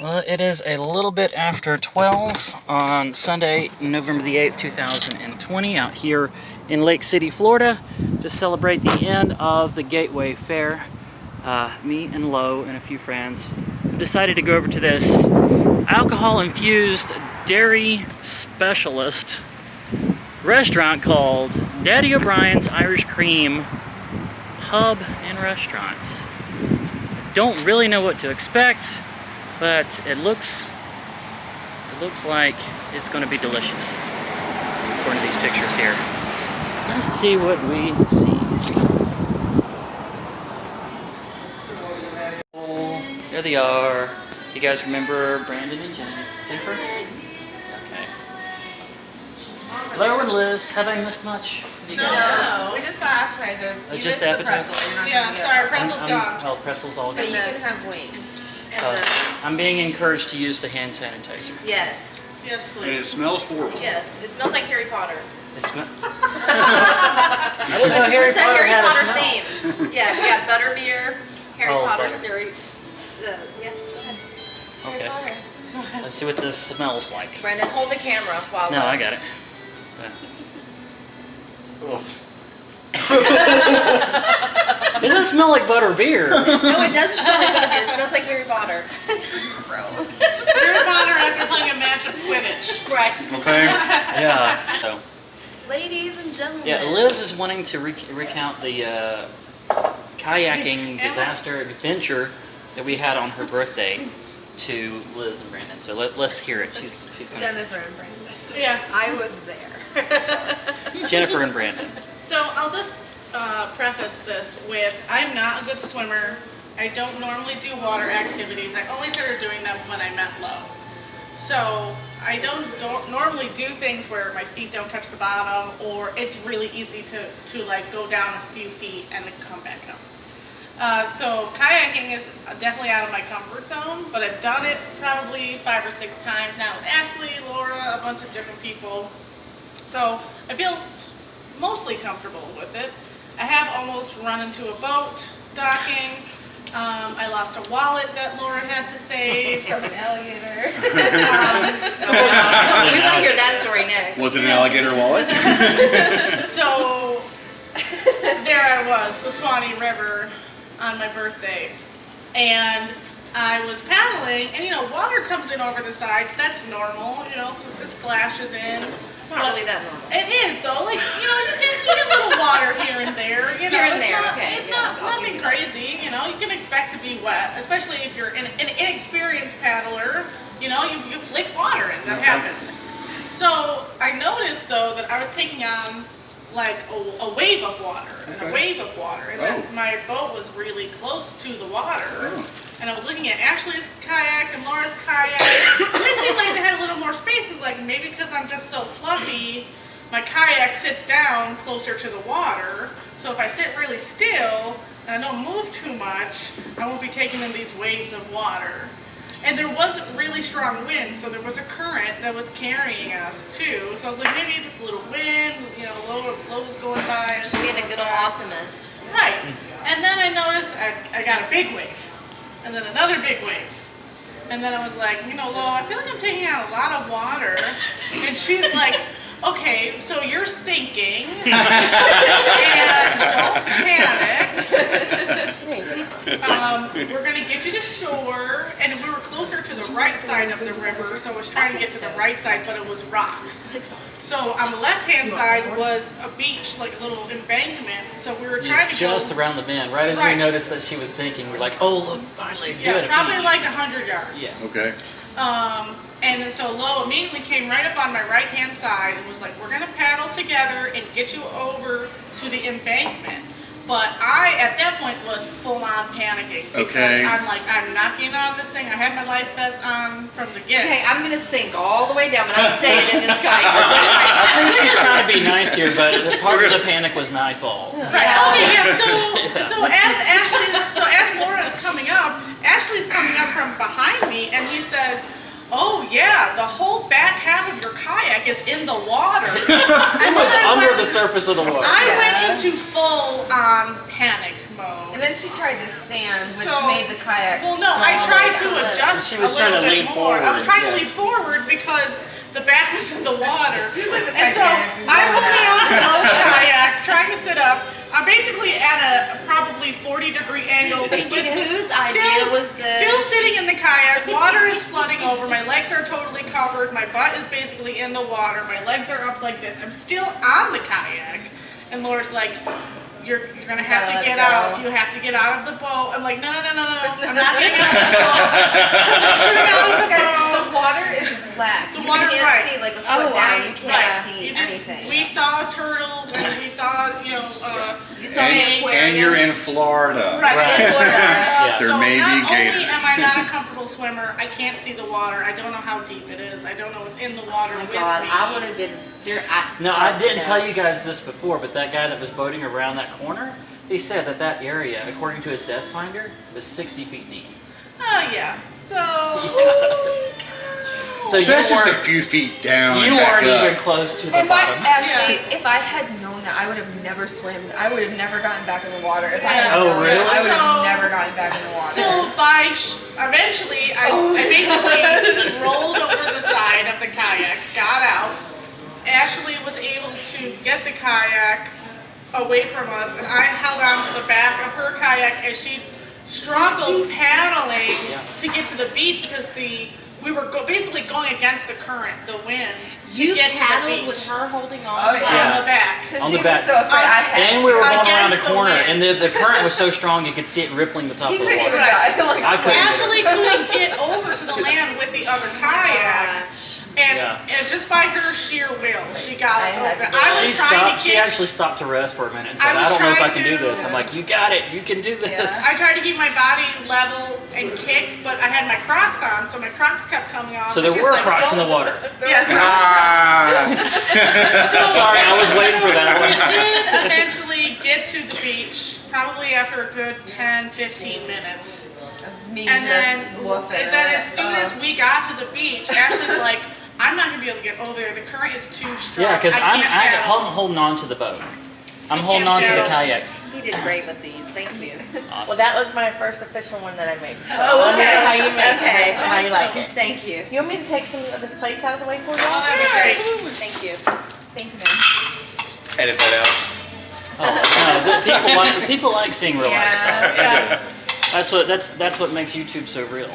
Well, it is a little bit after 12 on Sunday, November the 8th, 2020, out here in Lake City, Florida, to celebrate the end of the Gateway Fair. Me and Lo and a few friends decided to go over to this alcohol-infused dairy specialist restaurant called Daddy O'Brien's Irish Cream Pub and Restaurant. Don't really know what to expect, but it looks like it's going to be delicious, according to these pictures here. Let's see what we see. Oh, there they are. You guys remember Brandon and Jennifer? Okay. Hello and Liz. Have I missed much? No, we just got appetizers. You just missed appetizers? The pretzel. Yeah, sorry, pretzel's gone. Oh, pretzel's all But gone. you can have wings. I'm being encouraged to use the hand sanitizer. Yes. Yes, And it please. smells horrible. Yes. It smells like Harry Potter. It smells. I didn't know Harry It's a Potter Harry had a Potter smell. theme. Yeah, we got butterbeer, Harry Oh, Potter butter. series. Yeah, go ahead. Okay. Harry Potter. Let's see what this smells like. Brendan, hold the camera while. No, I got it. Does it smell like butter beer? No, it doesn't smell like butterbeer. It smells like Harry Potter. It's just gross. Harry Potter after playing a match of Quidditch. Right. Okay. Yeah. So, Ladies and gentlemen. yeah, Liz is wanting to recount the kayaking disaster adventure that we had on her birthday to Liz and Brandon. So let's hear it. She's gonna, Jennifer and Brandon. Yeah. I was there. Jennifer and Brandon. So I'll just preface this with, I'm not a good swimmer. I don't normally do water activities. I only started doing them when I met Lo. So I don't normally do things where my feet don't touch the bottom, or it's really easy to like go down a few feet and then come back up. So kayaking is definitely out of my comfort zone, but I've done it probably 5 or 6 times now with Ashley, Laura, a bunch of different people. So I feel mostly comfortable with it. I have almost run into a boat docking. I lost a wallet that Laura had to save from an alligator. We want to hear that story next. Was it an alligator wallet? So there I was, the Swanee River, on my birthday, and I was paddling, and you know, water comes in over the sides. That's normal, you know, so it splashes in. It's not really that normal. It is though, like, you know, you get a little water here and there, you know. Here and it's there, not, okay, It's yeah, not I'll nothing give you that. crazy, you know. You can expect to be wet, especially if you're an inexperienced paddler. You know, you flick water in. That happens. So I noticed though that I was taking on like a wave of water and a wave of water, and then my boat was really close to the water. And I was looking at Ashley's kayak and Laura's kayak. They seemed like they had a little more spaces, like maybe because I'm just so fluffy, my kayak sits down closer to the water. So if I sit really still and I don't move too much, I won't be taking in these waves of water. And there wasn't really strong wind, so there was a current that was carrying us too. So I was like, maybe just a little wind, you know, low was going by. Just being a good old optimist. Right. And then I noticed I got a big wave. And then another big wave. And then I was like, you know, Lo, I feel like I'm taking out a lot of water. And she's like, okay, so you're sinking. And don't panic. We're going to get you to shore. And we were closer to the right side of the river, so I was trying to get to the right side, but it was rocks. So on the left-hand side was a beach, like a little embankment. So we were trying to Just go around the bend. Right as we noticed that she was sinking, we're like, oh, look, finally, you had a probably beach. like 100 yards. Yeah. Okay. And then so Lo immediately came right up on my right-hand side and was like, we're going to paddle together and get you over to the embankment. But I, at that point, was full-on panicking. Because I'm like, I'm not getting out of this thing. I had my life vest on from the get. Okay, I'm gonna sink all the way down, but I'm staying in this kayak. I think she's trying to be nice here, but part of the panic was my fault. Right. Okay, yeah, so as Laura is coming up, Ashley's coming up from behind me, and he says, oh yeah, the whole back half of your kayak is in the water. It was under the surface of the water. I went into full-on panic mode. And then she tried to stand, which So- made the kayak. Well, no, I tried to adjust She a was trying little to bit lean more. I was forward, trying to yeah. lean forward because the back was in the water. She's like the And so Titanic. I'm holding on to Lowe's kayak, trying to sit up. I'm basically at a probably 40-degree angle. Thinking whose Still- idea was this? Still sitting in the kayak. Water is flooding over. My legs are totally covered. My butt is basically in the water. My legs are up like this. I'm still on the kayak. And Laura's like, you're gonna have Gotta to let get it out. go. You have to get out of the boat. I'm like, no. I'm not getting out of the boat. Guys, the water is black. The You water, can't right. see like a foot down. You can't Right. see You did- anything. We saw turtles and we saw, You saw me And you're in Florida. Right. Right. in Florida. Yeah. There So may be not only gators. am I not a comfortable swimmer, I can't see the water. I don't know how deep it is. I don't know what's in the water Oh my with God, me. I would have been there. No, I didn't tell you guys this before, but that guy that was boating around that corner, he said that that area, according to his depth finder, was 60 feet deep. Oh yeah. So So you That's just a weren't, few feet down. you and back weren't even up. close to the If I bottom. actually, if I had known that, I would have never swam. I would have never gotten back in the water. If I had Oh, known really? that, I would have So- never gotten back in the water. So eventually, I basically rolled over the side of the kayak, got out. Ashley was able to get the kayak away from us, and I held on to the back of her kayak as she struggled paddling to get to the beach because we were basically going against the current, the wind, to You get to the paddled beach. with her holding on. Oh, yeah. On the back. Because on she the back. was so afraid. I had And we were going around Against a the corner, wind. and the current was so strong you could see it rippling the top He of the couldn't even water. die. Like, I couldn't. Ashley couldn't get over to the land with the other kayak. And, Yeah. and just by her sheer will, she got us I had over. to I She was trying stopped. to She keep, actually stopped to rest for a minute and I said, was "I don't know if I trying can do to- this." I'm like, "You got it. You can do this." I tried to keep my body level and kick, but I had my Crocs on, so my Crocs kept coming off. So there and she's were like, Crocs in the "Don't-" water. Yes. Ah, Sorry, I was waiting for that We one. did eventually get to the beach, probably after a good 10, 15 minutes. me And then, just woofing and then it. as soon as we got to the beach, Ashley's like, I'm not gonna be able to get over there. The current is too strong. Yeah, because I can't paddle." I'm holding on to the boat. I'm holding can't on to the paddle. kayak. He did great with these. Thank you. Awesome. Well, that was my first official one that I made. So Oh, let me okay. know how you make Okay. it, how you like it. Thank you. You want me to take some of this plates out of the way for you? Oh, that'd be great. Thank you. Thank you, man. edit that out. Oh, no, people like seeing real life stuff. Yeah. That's what makes YouTube so real.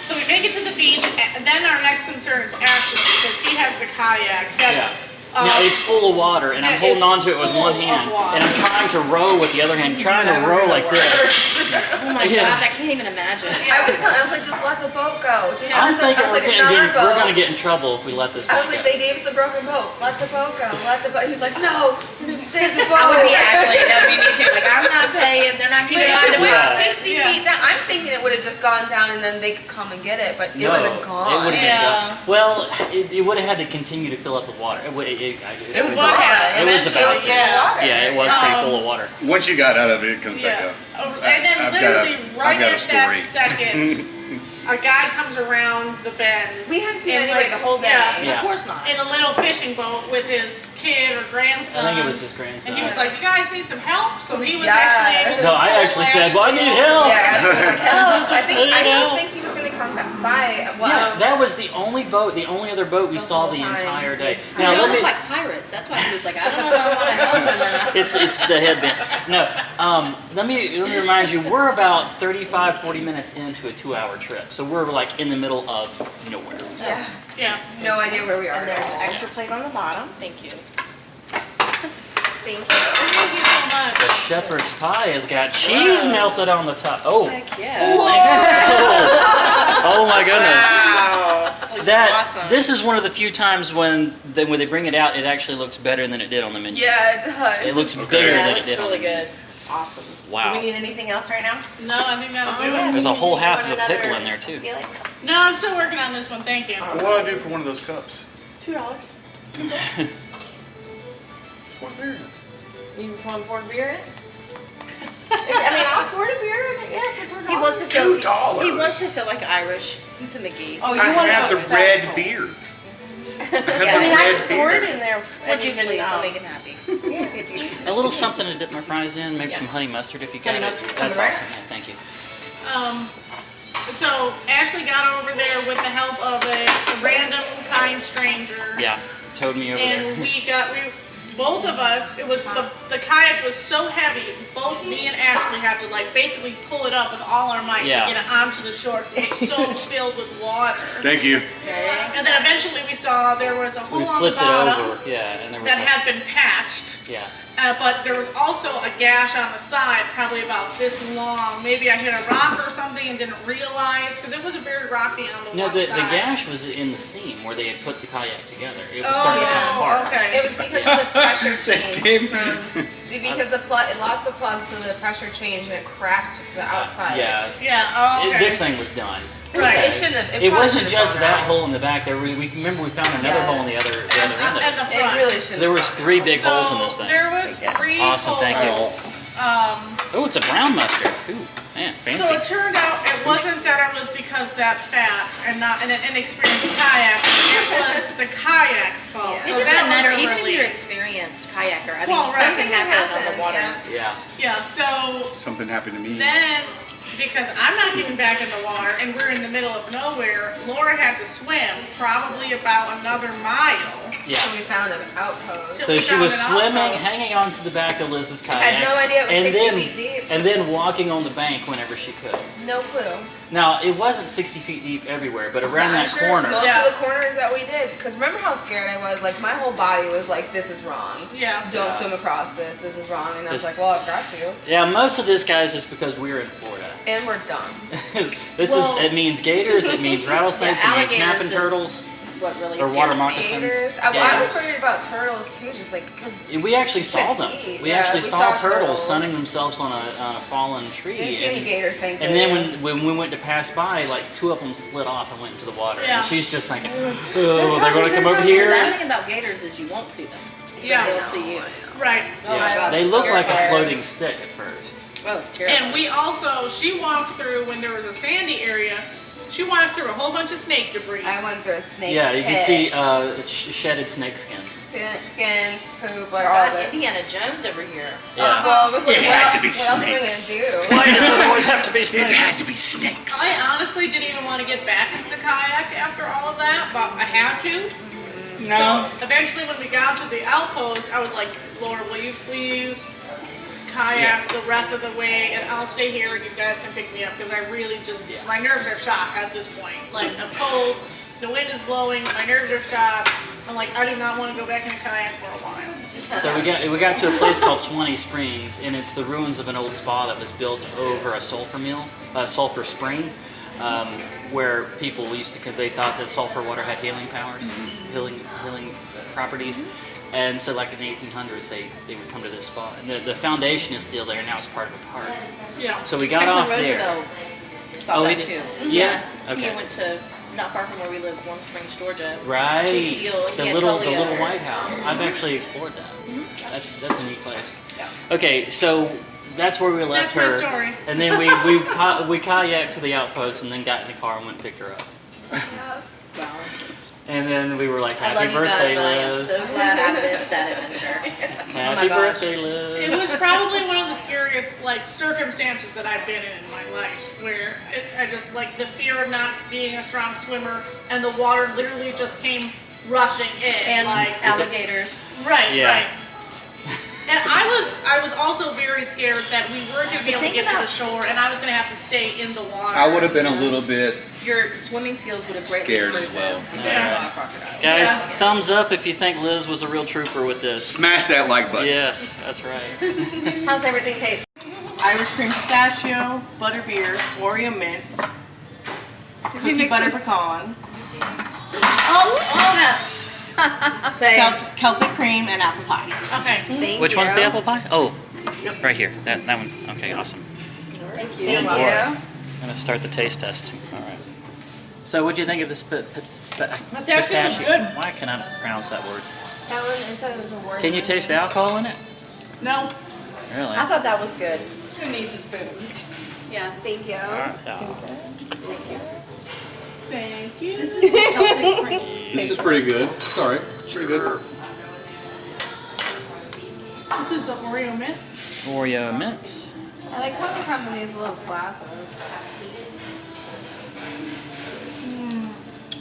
So we make it to the beach, and then our next concern is Ashley, because he has the kayak. That, Yeah. Now it's full of water, and I'm it's holding on to it with full one of hand, water. and I'm trying to row with the other hand, trying to row like this. Oh my Yeah. gosh, I can't even imagine. I was like, just let the boat go. Just I'm let the, thinking I was like, it's not our we're boat. gonna get in trouble if we let this I thing was like, go. they gave us a broken boat. Let the boat go. Let the boat. He's like, no, we're gonna save the boat. I would be Ashley. That would be me too. Like, I'm not paying. They're not But giving if mine it to went Yeah. 60 Yeah. feet down, I'm thinking it would have just gone down and then they could come and get it, but it No, would have been gone. it would have Yeah. been gone. Well, it would have had to continue to fill up with water. It It was What gone. happened? It was It about was full of water. Yeah, it was pretty full of water. Once you got out of it, it comes back Yeah. up. And then I've got literally a- right I've got a at that story. second, a guy comes around the bend. We hadn't seen And, anybody like, the whole day. yeah. Yeah. Of course not. In a little fishing boat with his kid or grandson. I think it was his grandson. And he was like, "You guys need some help?" So he was Yeah. actually able to No, I pull actually said, "Well, I Ashley need over. help." Yeah, Ashley was like, help. I You know. don't think he was gonna come back by. Well, Yeah, that was the only boat, the only other boat we saw whole the time. entire day. Y'all Now let look me. like pirates. That's why he was like, I don't know if I want to help him or not. It's the headband. No, let me remind you, we're about 35-40 minutes into a 2-hour trip, so we're like in the middle of nowhere. yeah, Yeah. no idea where we are. And there's an extra plate on the bottom. Thank you. Thank you. Thank you so much. The shepherd's pie has got cheese melted on the top. Oh, Heck yeah. oh my goodness. Wow. That awesome. this is one of the few times when they bring it out, it actually looks better than it did on the menu. Yeah, it does. It looks bigger Yeah, than it it looks did on really the menu. good. Awesome. Wow. Do we need anything else right now? No, I think that'll do it. There's a whole half of Want a pickle another in there too. Felix? No, I'm still working on this one. Thank you. What do I do for one of those cups? $2. What beer? You just want to pour beer in it? I'll pour the beer in it, yeah, for $2. He wants to feel. $2. He wants to feel like Irish. He's the McGee. Oh, you I want have it the special. red beer. I mean, I can pour it in there. Would you even, please? I'll make him happy. A little something to dip my fries in, maybe some honey mustard if you got Honey it. mustard. That's Right. awesome. Yeah, thank you. So Ashley got over there with the help of a random kind stranger. Yeah, towed me over there. And both of us, it was the kayak was so heavy, both me and Ashley had to like basically pull it up with all our might Yeah. to get it onto the shore. It was so filled with water. Thank you. And then eventually we saw there was a We hole on the flipped it bottom over, yeah, and there was that a, had been patched. yeah. But there was also a gash on the side, probably about this long. Maybe I hit a rock or something and didn't realize, because it was very rocky on the No, one the side. gash was in the seam where they had put the kayak together. It was starting to come Oh, apart. okay. It was because of the pressure change because the plug, it lost the plug, so the pressure changed and it cracked the outside. Yeah, Yeah, oh, okay. this thing was done. Right. It shouldn't have. It probably wasn't shouldn't have just gone that out. hole in the back. There, we remember we found another Yeah. hole in the other end and of the it. front. It really should. There was 3 big So holes in this thing. there was 3 Awesome, thank you. holes. Oh, it's a brown mustard. Ooh, man, fancy. So it turned out it wasn't that it was because that fat and not an inexperienced kayak. It was the kayak's fault. It So doesn't that matter, was a even if you're relief. experienced kayaker. I mean, Well, right. something happened on the water. Yeah. Yeah. Yeah, so Something happened to me. then, because I'm not getting back in the water and we're in the middle of nowhere, Laura had to swim probably about another mile. Yeah. So we found an outpost. So we she found was an swimming, outpost. hanging on to the back of Liz's kayak. Had no idea it was and 60 then, feet deep. And then walking on the bank whenever she could. No clue. Now, it wasn't 60 feet deep everywhere, but around I'm that sure corner. Most Yeah. of the corners that we did, because remember how scared I was? Like my whole body was like, "This is wrong. Yeah. Don't swim across this. This is wrong." And I was This- like, "Well, I've got to." Yeah, most of this, guys, is because we're in Florida. And we're done. It means gators, it means rattlesnakes, Yeah, it means snapping alligators is- turtles. What really Or scares water me. moccasins. Gators. Yeah. I was worried about turtles too, just like because We actually saw them. see. We Yeah, actually we saw saw turtles turtles. sunning themselves on a fallen tree. didn't see any gators. Thankfully. And then when we went to pass by, like 2 of them slid off and went into the water. Yeah. And she's just thinking, oh, they're going to come over The here. bad thing about gators is you won't see them. Yeah. They'll see you. Right. Oh my Yeah. God, They look scared like a scared. floating stick at first. Oh, it's terrible. And we also, she walked through when there was a sandy area, she walked through a whole bunch of snake debris. I went through a snake. Yeah, you can pit. see shedded snake skins. Skins, poop, like all God, of it. Indiana Jones over here. Yeah. Well, it was like, It had what, to be what else are we snakes. gonna do? Why does it always have to be It snakes? had to be snakes. I honestly didn't even want to get back into the kayak after all of that, but I had to. No. So eventually when we got to the outpost, I was like, Laura, will you please kayak the rest of the way and I'll stay here and you guys can pick me up because I really just, my nerves are shot at this point. Like I'm cold, the wind is blowing, my nerves are shot. I'm like, I do not want to go back in a kayak for a while. So we got to a place called Swanee Springs, and it's the ruins of an old spa that was built over a sulfur spring, where people used to, they thought that sulfur water had healing powers, healing properties, and so like in the 1800s they would come to this spa, and the foundation is still there now. It's part of a park. Yeah. So we got off Franklin there. Roosevelt thought Oh, that he too. did? Yeah? Okay. He went to not far from where we live, Warm Springs, Georgia. Right, He the had little polio. White House. I've actually explored that. That's a neat place. Okay, so that's where we left That's my her. story. And then we kayaked to the outpost and then got in the car and went and picked her up. Wow. And then we were like, I love "Happy you guys, birthday, but I am Liz! so glad I missed that adventure. Happy gosh. birthday, It Liz!" was probably one of the scariest like circumstances that I've been in my life, where I just like the fear of not being a strong swimmer, and the water literally just came rushing in, And like alligators. right, Yeah. right. And I was also very scared that we weren't gonna be able to Think get to the about- shore, and I was gonna have to stay in the water. I would have been a little bit. Your swimming skills would have greatly Scared as improved well. if you Yeah. saw a crocodile. Guys, Yeah. thumbs up if you think Liz was a real trooper with this. Smash that like button. Yes, that's right. How's everything taste? Irish cream pistachio, butter beer, Oreo mint, cookie butter pecan, Say. Celtic cream, and apple pie. Okay. Thank Which you. one's the apple pie? Oh, right here. That one. Okay, awesome. Thank you. Thank All you. right. I'm gonna start the taste test. All right. So, what'd you think of this pistachio? good. Why can I pronounce that word? That one instead of the word. Can you taste the alcohol in it? No. Really? I thought that was good. Who needs a spoon? Yeah. Thank you. All right. Thank you. This is Celtic cream. This is pretty good. It's alright. Pretty good. This is the Oreo mint. Oreo mint. I like how they come in these little glasses.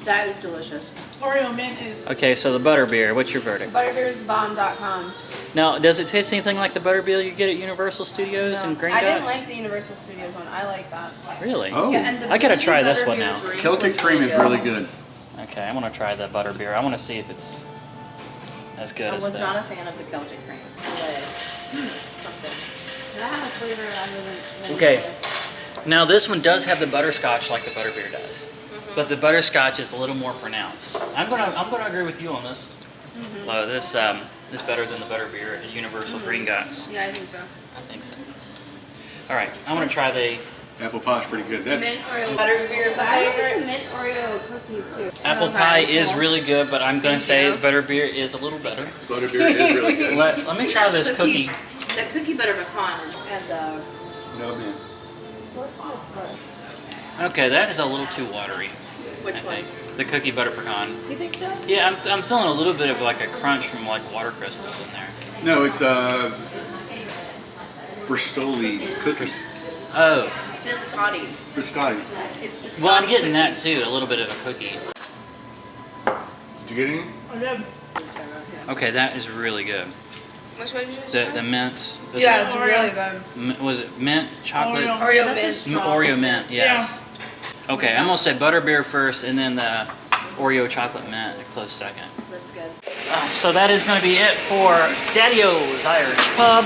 That is delicious. Oreo mint is. Okay, so the butterbeer. What's your verdict? Butterbeersbomb.com. Now, does it taste anything like the butterbeer you get at Universal Studios and Green I didn't Dots? like the Universal Studios one. I like that. Really? Oh. Yeah, and the I gotta boozy try this one butterbeer now. drink Celtic was cream is really good. Okay, I want to try the butterbeer. I want to see if it's as good I as was the... not a fan of the Celtic cream. Something. Did I have a flavor other than Okay. Now this one does have the butterscotch like the butterbeer does, but the butterscotch is a little more pronounced. I'm gonna agree with you on this. This is better than the butterbeer at Universal Green Dots. Yeah, I think so. I think so. All right, I'm gonna try the Apple pie's pretty good. That, Mint Oreo. Butterbeer is my I like favorite. the mint Oreo cookie too. apple pie is really good, but I'm gonna say the butterbeer is a little better. butterbeer is really good. Let me try this cookie. The cookie butter pecan is, and the No, man. Okay, that is a little too watery. which I one? think. The cookie butter pecan. You think so? Yeah, I'm feeling a little bit of like a crunch from like water crystals in there. No, it's Bristoli cookies. Oh, Biscotti. Biscotti. It's biscotti. well, I'm getting that too, a little bit of a cookie. Did you get any? I did. Okay, that is really good. Which one did you The mint. Yeah, it's really good. Was it mint chocolate? Oreo. Oreo That's mint. Oreo mint, yes. Okay, I'm gonna say butterbeer first, and then the Oreo chocolate mint a close second. That's good. So that is going to be it for Daddy-O's Irish Pub.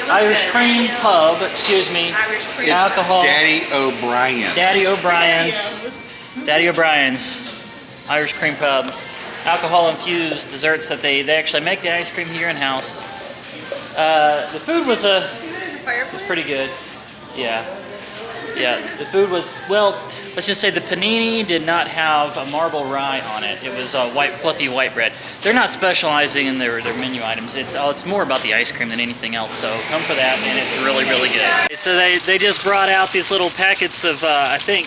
Irish Cream Pub, excuse me. Irish cream. Alcohol. Daddy O'Brien. Daddy O'Brien's. Daddy O'Brien's Irish Cream Pub. Alcohol infused desserts that they actually make the ice cream here in house. The food was pretty good. Yeah. Yeah, the food was, well, let's just say the panini did not have a marble rye on it. It was white, fluffy white bread. They're not specializing in their menu items. It's more about the ice cream than anything else, so come for that, and it's really, really good. So they just brought out these little packets of, I think,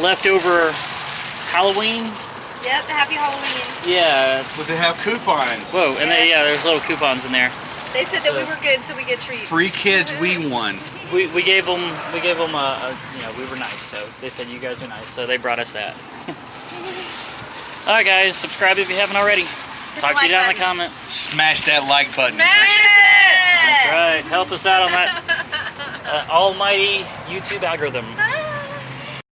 leftover Halloween. Yep, happy Halloween. Yeah, But they have coupons. whoa, and there's little coupons in there. They said that we were good, so we get treats. Free kids, we won. We gave them we were nice, so they said you guys are nice, so they brought us that. All right, guys, subscribe if you haven't already. Talk to you down in the comments. Smash that like button. Smash it! All right, help us out on that almighty YouTube algorithm.